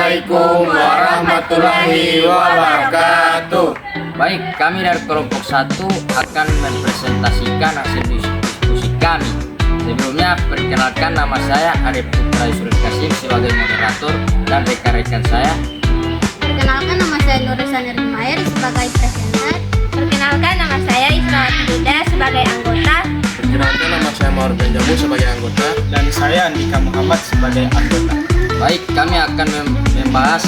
Assalamualaikum warahmatullahi wabarakatuh. Baik, kami dari kelompok 1 akan mempresentasikan hasil diskusi kami. Sebelumnya, perkenalkan nama saya Arif Putra Yusril Kasim sebagai moderator dan rekan-rekan saya. Perkenalkan, nama saya Nurisan Irmair sebagai presenter. Perkenalkan, nama saya Ismawati Dinda sebagai anggota. Perkenalkan, nama saya Mawar Benjamu sebagai anggota. Dan saya Andika Muhammad sebagai anggota. Baik, kami akan membahas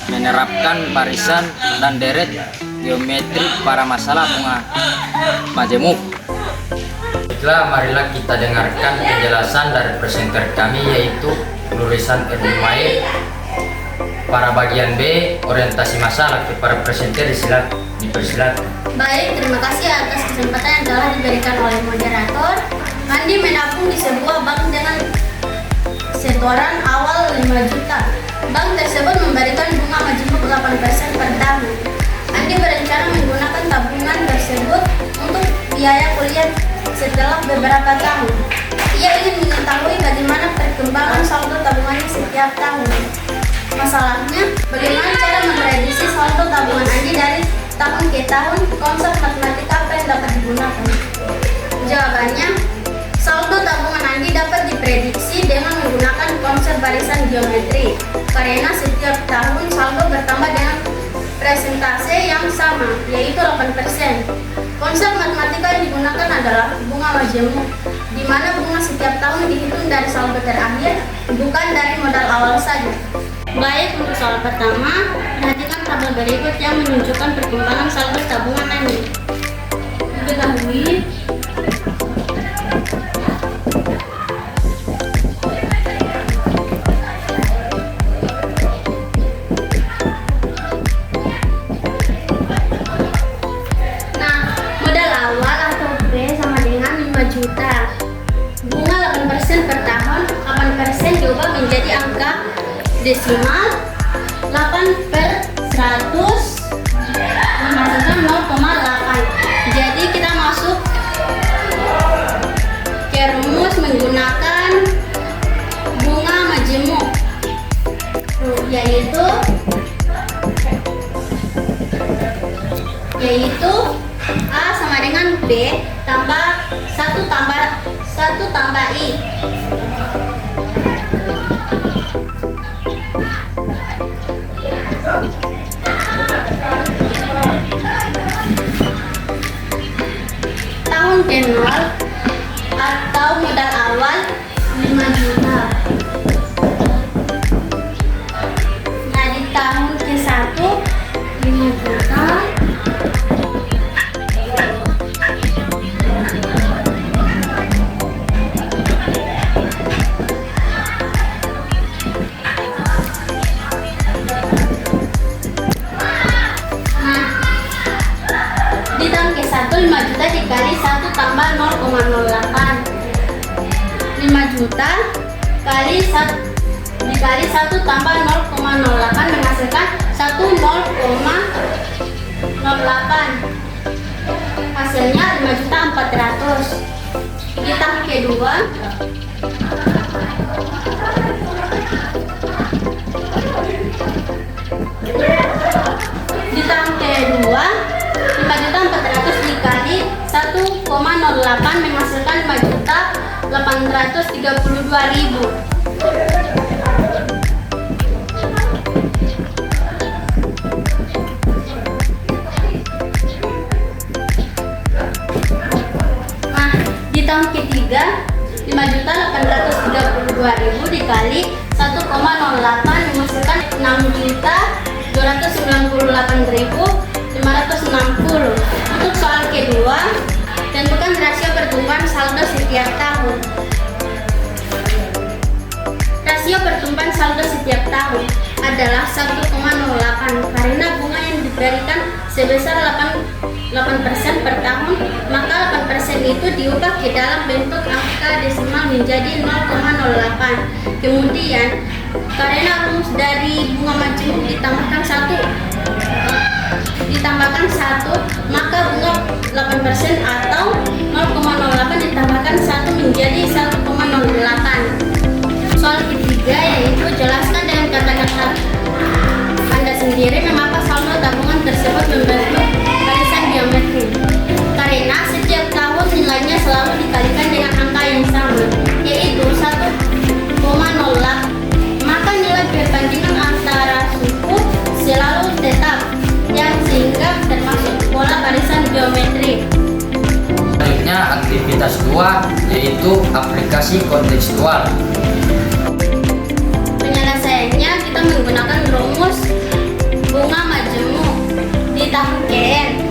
menerapkan barisan dan deret geometri pada masalah bunga majemuk. Baiklah, marilah kita dengarkan penjelasan dari presenter kami yaitu Nurisan Irmair. Para bagian B, orientasi masalah. Para presenter dipersilakan. Baik, terima kasih atas kesempatan yang telah diberikan oleh moderator. Andi menabung di sebuah bank dengan setoran awal 5 juta. Bank tersebut memberikan bunga majemuk 8% per tahun. Andi berencana menggunakan tabungan tersebut untuk biaya kuliah setelah beberapa tahun. Ia ingin mengetahui bagaimana perkembangan saldo tabungannya setiap tahun. Masalahnya, bagaimana cara memprediksi saldo tabungan Andi dari tahun ke tahun? Konsep matematika apa yang dapat digunakan? Jawabannya, saldo tabungan Andi dapat diprediksi dengan menggunakan konsep barisan geometri, karena setiap tahun saldo bertambah dengan persentase yang sama, yaitu 8%. Konsep matematika yang digunakan adalah bunga majemuk, di mana bunga setiap tahun dihitung dari saldo terakhir, bukan dari modal awal saja. Baik, untuk soal pertama, perhatikan tabel berikut yang menunjukkan perkembangan saldo tabungan Andi. Diketahui, juta. Bunga 8% per tahun, 8% diubah menjadi angka desimal 8/100 menghasilkan 0,8. Jadi kita masuk ke rumus menggunakan bunga majemuk, yaitu A sama dengan B tambah 1 tambah I. Tahun ke-0 atau modal awal 5 juta. Nah, di tahun ke-1 5 juta. Di tahun ke-1 5 juta dikali 1 tambah 0,08. 5 juta dikali 1 tambah 0,08 menghasilkan 1,0,08. Hasilnya 5.400.000. Di tahun kedua Di tahun kedua 5.400.000 dikali 1,08 menghasilkan 5.832.000. Nah, di tahun ketiga 5.832.000 dikali 1,08 menghasilkan 6.298.560. Untuk soal kedua, tentukan rasio pertumbuhan saldo setiap tahun. Rasio pertumbuhan saldo setiap tahun adalah 1,08 karena bunga yang diberikan sebesar 8% per tahun, maka 8% itu diubah ke dalam bentuk angka desimal menjadi 0,08. Kemudian, karena rumus dari bunga majemuk ditambahkan 1, maka bunga 8% atau 0,08 ditambahkan 1 menjadi 1,08. Soal ketiga yaitu jelaskan dengan kata sendiri mengapa saldo tabungan tersebut membentuk barisan geometri. Karena setiap tahun nilainya selalu dikalikan dengan angka yang sama, yaitu 1,08. Maka nilai perbandingan antara suku selalu tetap, yang sehingga termasuk pola barisan geometri. Selanjutnya aktivitas 2 yaitu aplikasi kontekstual. Penyelesaiannya kita menggunakan rumus bunga majemuk di tahun KN.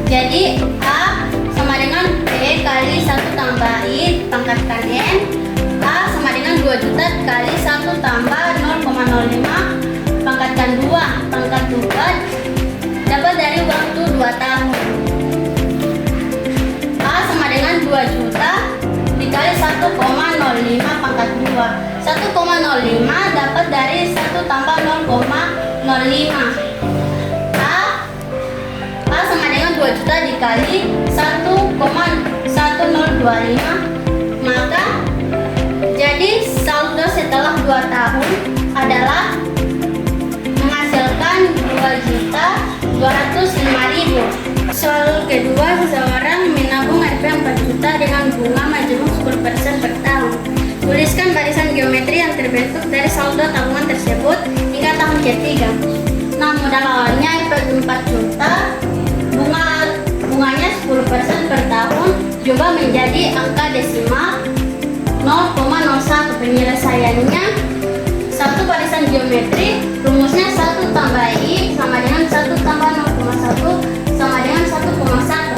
Jadi A sama dengan B kali 1 tambah I pangkatkan N. A sama dengan 2 juta kali 1 tambah 0,05 pangkatkan 2 pangkat 2 dapat dari waktu 2 tahun. A sama dengan 2 juta dikali 1,05 pangkat 2. 1,05 dapat dari 1 tambah 0,05. A sama dengan 2 juta dikali 1,1025. Maka jadi saldo setelah 2 tahun adalah menghasilkan 2.205.000. Soal kedua, seseorang menabung RP 4 juta dengan bunga majemuk 10% per tahun. Tuliskan barisan geometri yang terbentuk dari saldo tabungan tersebut hingga tahun ketiga. Nah, modal awalnya RP 4 juta, bunganya 10% per tahun, juga menjadi angka desimal 0,01. Penyelesaiannya satu barisan geometri, rumusnya 1 tambah I sama dengan 1 tambah 0,1 sama dengan 1,1.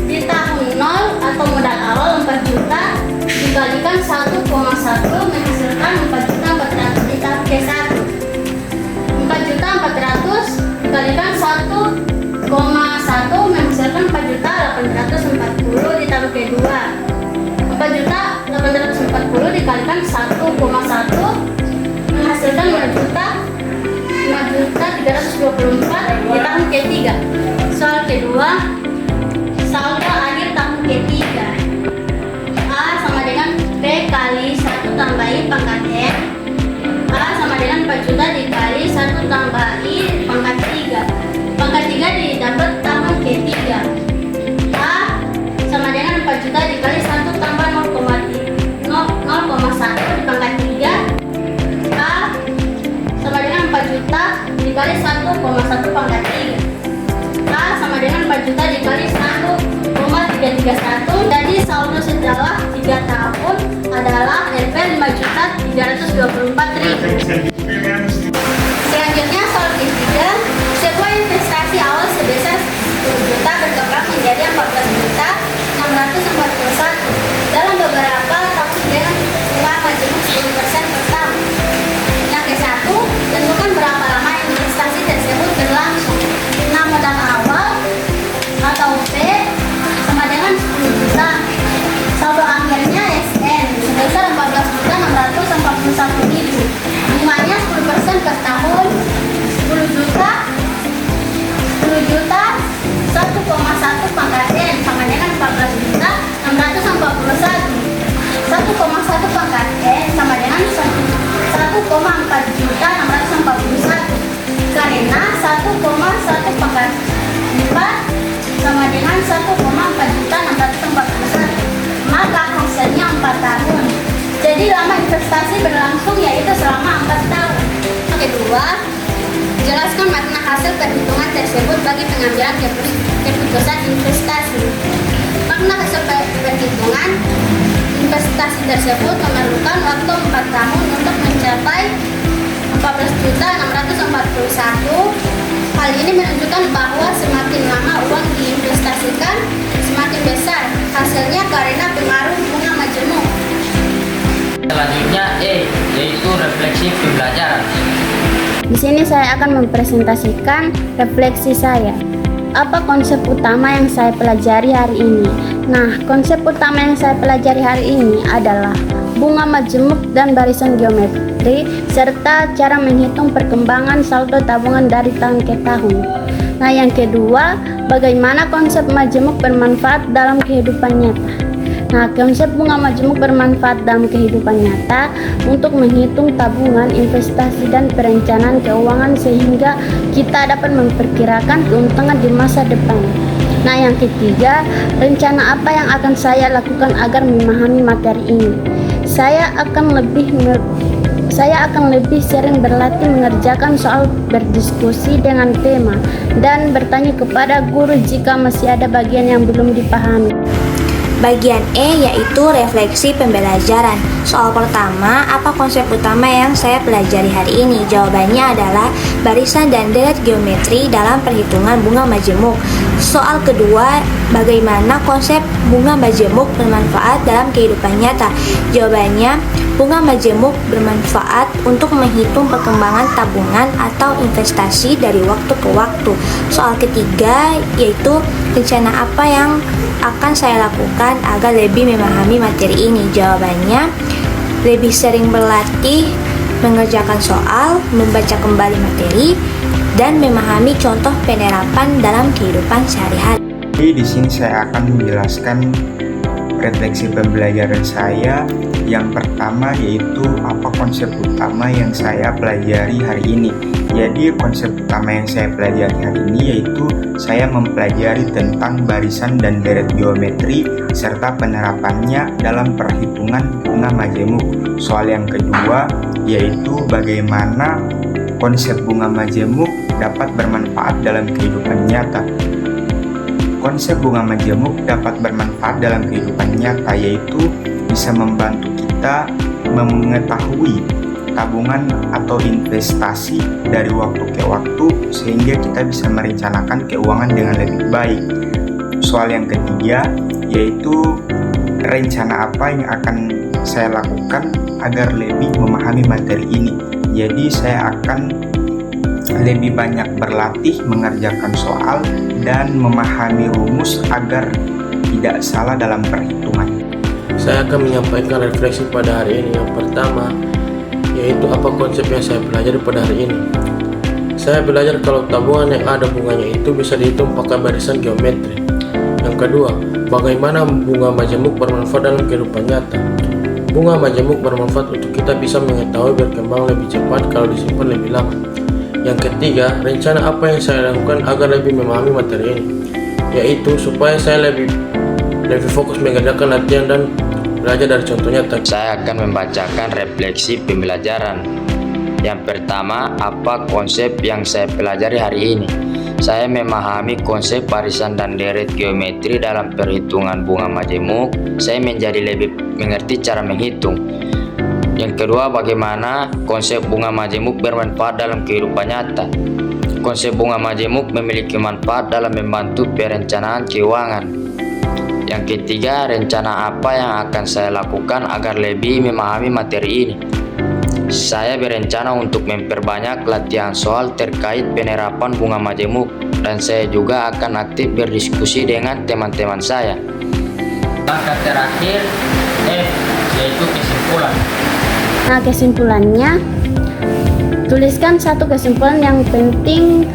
Di tahun 0 atau modal awal 4 juta dikalikan 1,1 menghasilkan 4.400 di tahap K1. 4.400 dikalikan 1,1 menghasilkan 4.840 di tahap K2. 4.840 dikalikan 1,1 menghasilkan 5.324 di tahun ketiga. Soal kedua, saldo akhir tahun ketiga. A sama dengan B kali 1 tambah I pangkat N. A sama dengan 4 juta dikali 1 tambah I pangkat 3. Pangkat 3 didapat tahun ketiga. A sama dengan 4 juta dikali 1 tambah 0,1 pangkat 3. A sama dengan 4 juta dikali 1,1 pangkat 3. A sama dengan 4 juta dikali 1,331. Jadi saldo setelah 3 tahun adalah RP 5.324.000. Selanjutnya soal ketiga, sebuah investasi awal sebesar 10 juta berkembang menjadi 14.641 dalam beberapa tahun dengan bunga majemuk 10% per tahun. Yang ke-1, tentukan berapa lama investasi tersebut berlangsung. Nah, modal awal atau P sama dengan 10 juta. Saldo akhirnya SN sebesar 14.641.000. Bunganya 10% per tahun. 10 juta 1,1 pangkat N sama dengan 14.641. 1,1 pangkat N sama dengan 1,4.641. Karena 1,1 pangkat 4 sama dengan 1,4.641. Maka hasilnya 4 tahun. Jadi lama investasi berlangsung yaitu selama 4 tahun. Kedua, jelaskan makna hasil perhitungan tersebut bagi pengambilan keputusan investasi. Makna hasil perhitungan investasi tersebut memerlukan waktu 4 tahun untuk mencapai 14.641. Hal ini menunjukkan bahwa semakin lama uang diinvestasikan, semakin besar hasilnya karena pengaruh bunga majemuk. Selanjutnya E yaitu refleksi pembelajaran. Di sini saya akan mempresentasikan refleksi saya. Apa konsep utama yang saya pelajari hari ini? Nah, konsep utama yang saya pelajari hari ini adalah bunga majemuk dan barisan geometri, serta cara menghitung perkembangan saldo tabungan dari tahun ke tahun. Nah, yang kedua, bagaimana konsep majemuk bermanfaat dalam kehidupan nyata. Nah, konsep bunga majemuk bermanfaat dalam kehidupan nyata untuk menghitung tabungan, investasi, dan perencanaan keuangan sehingga kita dapat memperkirakan keuntungan di masa depan. Nah, yang ketiga, rencana apa yang akan saya lakukan agar memahami materi ini? Saya akan lebih sering berlatih mengerjakan soal, berdiskusi dengan tema, dan bertanya kepada guru jika masih ada bagian yang belum dipahami. Bagian E yaitu refleksi pembelajaran. Soal pertama, apa konsep utama yang saya pelajari hari ini? Jawabannya adalah barisan dan deret geometri dalam perhitungan bunga majemuk. Soal kedua, bagaimana konsep bunga majemuk bermanfaat dalam kehidupan nyata? Jawabannya, bunga majemuk bermanfaat untuk menghitung perkembangan tabungan atau investasi dari waktu ke waktu. Soal ketiga yaitu rencana apa yang akan saya lakukan agar lebih memahami materi ini. Jawabannya, lebih sering berlatih mengerjakan soal, membaca kembali materi, dan memahami contoh penerapan dalam kehidupan sehari-hari. Di sini saya akan menjelaskan refleksi pembelajaran saya. Yang pertama yaitu apa konsep utama yang saya pelajari hari ini. Jadi konsep utama yang saya pelajari hari ini yaitu saya mempelajari tentang barisan dan deret geometri serta penerapannya dalam perhitungan bunga majemuk. Soal yang kedua yaitu bagaimana konsep bunga majemuk dapat bermanfaat dalam kehidupan nyata. Konsep bunga majemuk dapat bermanfaat dalam kehidupan nyata yaitu bisa membantu kita mengetahui tabungan atau investasi dari waktu ke waktu sehingga kita bisa merencanakan keuangan dengan lebih baik. Soal yang ketiga yaitu rencana apa yang akan saya lakukan agar lebih memahami materi ini. Jadi saya akan lebih banyak berlatih mengerjakan soal dan memahami rumus agar tidak salah dalam perhitungan. Saya akan menyampaikan refleksi pada hari ini. Yang pertama yaitu apa konsep yang saya pelajari pada hari ini. Saya belajar kalau tabungan yang ada bunganya itu bisa dihitung pakai barisan geometri. Yang kedua, bagaimana bunga majemuk bermanfaat dalam kehidupan nyata. Bunga majemuk bermanfaat untuk kita bisa mengetahui berkembang lebih cepat kalau disimpan lebih lama. Yang ketiga, rencana apa yang saya lakukan agar lebih memahami materi ini, yaitu supaya saya lebih fokus mengerjakan latihan dan belajar dari contoh nyata. Saya akan membacakan refleksi pembelajaran. Yang pertama, apa konsep yang saya pelajari hari ini? Saya memahami konsep barisan dan deret geometri dalam perhitungan bunga majemuk. Saya menjadi lebih mengerti cara menghitung. Yang kedua, bagaimana konsep bunga majemuk bermanfaat dalam kehidupan nyata. Konsep bunga majemuk memiliki manfaat dalam membantu perencanaan keuangan. Yang ketiga, rencana apa yang akan saya lakukan agar lebih memahami materi ini. Saya berencana untuk memperbanyak latihan soal terkait penerapan bunga majemuk dan saya juga akan aktif berdiskusi dengan teman-teman saya. Langkah terakhir F yaitu kesimpulan. Nah, kesimpulannya, tuliskan satu kesimpulan yang penting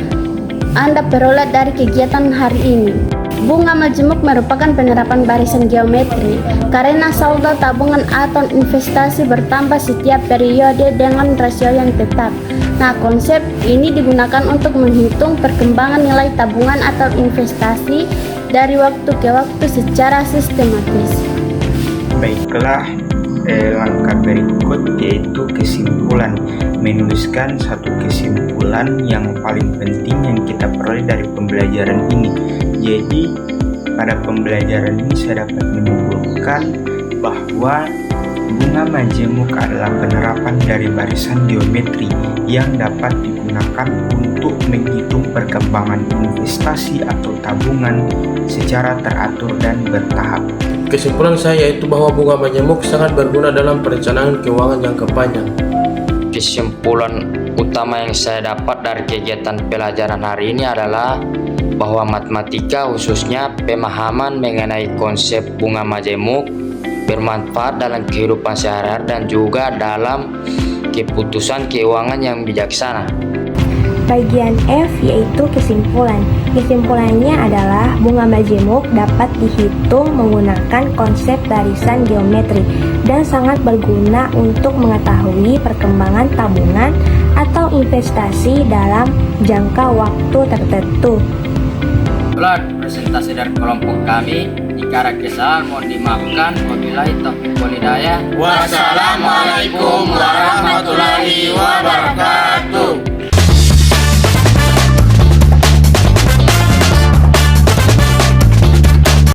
Anda peroleh dari kegiatan hari ini. Bunga majemuk merupakan penerapan barisan geometri karena saldo tabungan atau investasi bertambah setiap periode dengan rasio yang tetap. Nah, konsep ini digunakan untuk menghitung perkembangan nilai tabungan atau investasi dari waktu ke waktu secara sistematis. Baiklah, langkah berikut yaitu kesimpulan. Menuliskan satu kesimpulan yang paling penting yang kita peroleh dari pembelajaran ini. Jadi pada pembelajaran ini saya dapat menyimpulkan bahwa bunga majemuk adalah penerapan dari barisan geometri yang dapat digunakan untuk menghitung perkembangan investasi atau tabungan secara teratur dan bertahap. Kesimpulan saya yaitu bahwa bunga majemuk sangat berguna dalam perencanaan keuangan jangka panjang. Kesimpulan utama yang saya dapat dari kegiatan pelajaran hari ini adalah bahwa matematika khususnya pemahaman mengenai konsep bunga majemuk bermanfaat dalam kehidupan sehari-hari dan juga dalam keputusan keuangan yang bijaksana. Bagian F yaitu kesimpulan. Kesimpulannya adalah bunga majemuk dapat dihitung menggunakan konsep barisan geometri dan sangat berguna untuk mengetahui perkembangan tabungan atau investasi dalam jangka waktu tertentu. Itulah presentasi dari kelompok kami. Jika ada kesalahan mohon dimaafkan. Wabillahi taufiq wal hidayah. Wassalamualaikum warahmatullahi wabarakatuh.